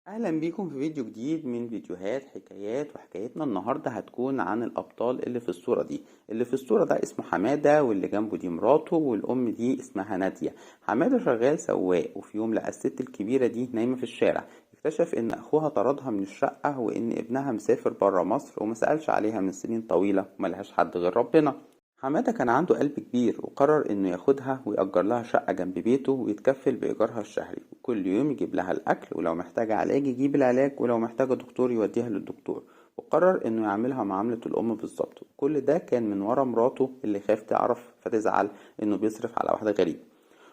اهلا بيكم في فيديو جديد من فيديوهات حكايات. وحكايتنا النهارده هتكون عن الابطال اللي في الصوره دي. اللي في الصوره ده اسمه حماده، واللي جنبه دي مراته، والام دي اسمها ناديه. حماده شغال سواق، وفي يوم لقى الست الكبيره دي نايمه في الشارع. اكتشف ان اخوها طردها من الشقه، وان ابنها مسافر برا مصر وما سالش عليها من سنين طويله وملهاش حد غير ربنا. حمادة كان عنده قلب كبير، وقرر انه ياخدها ويأجر لها شقة جنب بيته ويتكفل بإيجارها الشهري، وكل يوم يجيب لها الأكل، ولو محتاجة علاج يجيب العلاج، ولو محتاجة دكتور يوديها للدكتور. وقرر انه يعملها معاملة الأم بالظبط. كل ده كان من ورا مراته اللي خاف تعرف فتزعل انه بيصرف على واحدة غريبة.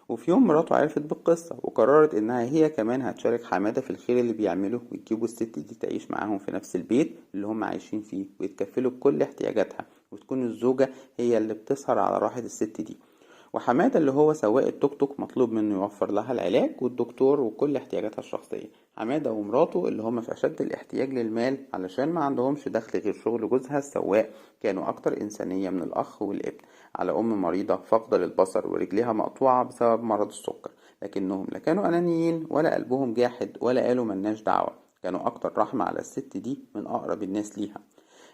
وفي يوم مراته عرفت بالقصة، وقررت انها هي كمان هتشارك حمادة في الخير اللي بيعمله، وتجيبوا الست دي تعيش معاهم في نفس البيت اللي هم عايشين فيه، ويتكفلوا بكل احتياجاتها، وتكون الزوجة هي اللي بتسهر على راحة الست دي. وحمادة اللي هو سواق التوك توك مطلوب منه يوفر لها العلاج والدكتور وكل احتياجاتها الشخصية. حمادة ومراته اللي هم في أشد الاحتياج للمال علشان ما عندهمش دخل غير شغل جوزها السواق، كانوا أكتر إنسانية من الأخ والابن. على أم مريضة فاقدة للبصر ورجليها مقطوعة بسبب مرض السكر، لكنهم لا كانوا أنانيين ولا قلبهم جاحد ولا قالوا ملناش دعوة. كانوا أكتر رحمة على الست دي من أقرب الناس ليها.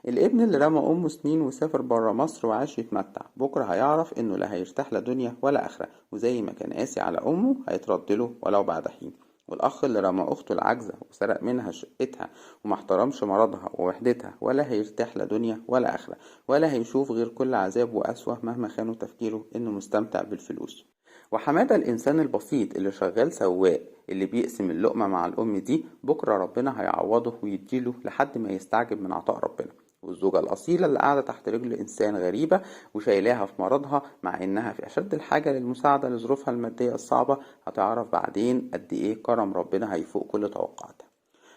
الابن اللي رمى أمه سنين وسافر برا مصر وعاش يتمتع، بكرة هيعرف إنه لا هيرتاح لا دنيا ولا آخرة، وزي ما كان قاسي على أمه هيتردله ولو بعد حين. والأخ اللي رمى أخته العاجزة وسرق منها شقتها وما احترمش مرضها ووحدتها، ولا هيرتاح لا دنيا ولا آخرة، ولا هيشوف غير كل عذاب وقسوة مهما خانوا تفكيره إنه مستمتع بالفلوس. وحمادة الإنسان البسيط اللي شغال سواق، اللي بيقسم اللقمة مع الأم دي، بكرة ربنا هيعوضه ويديله لحد ما يستعجب من عطاء ربنا. والزوجة الأصيلة اللي قاعدة تحت رجل إنسان غريبة وشايلاها في مرضها، مع إنها في أشد الحاجة للمساعدة لظروفها المادية الصعبة، هتعرف بعدين قد إيه كرم ربنا هيفوق كل توقعاتها.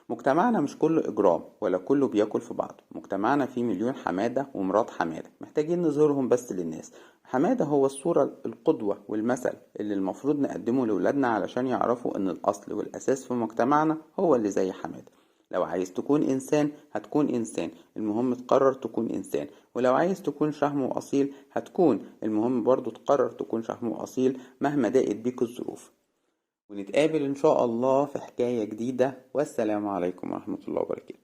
مجتمعنا مش كله إجرام ولا كله بياكل في بعض. مجتمعنا فيه مليون حمادة ومرات حمادة محتاجين نظهرهم بس للناس. حمادة هو الصورة القدوة والمثل اللي المفروض نقدمه لولادنا علشان يعرفوا إن الأصل والأساس في مجتمعنا هو اللي زي حمادة. لو عايز تكون إنسان هتكون إنسان، المهم تقرر تكون إنسان. ولو عايز تكون شهم وأصيل هتكون، المهم برضو تقرر تكون شهم وأصيل مهما ضاقت بيك الظروف. ونتقابل إن شاء الله في حكاية جديدة، والسلام عليكم ورحمة الله وبركاته.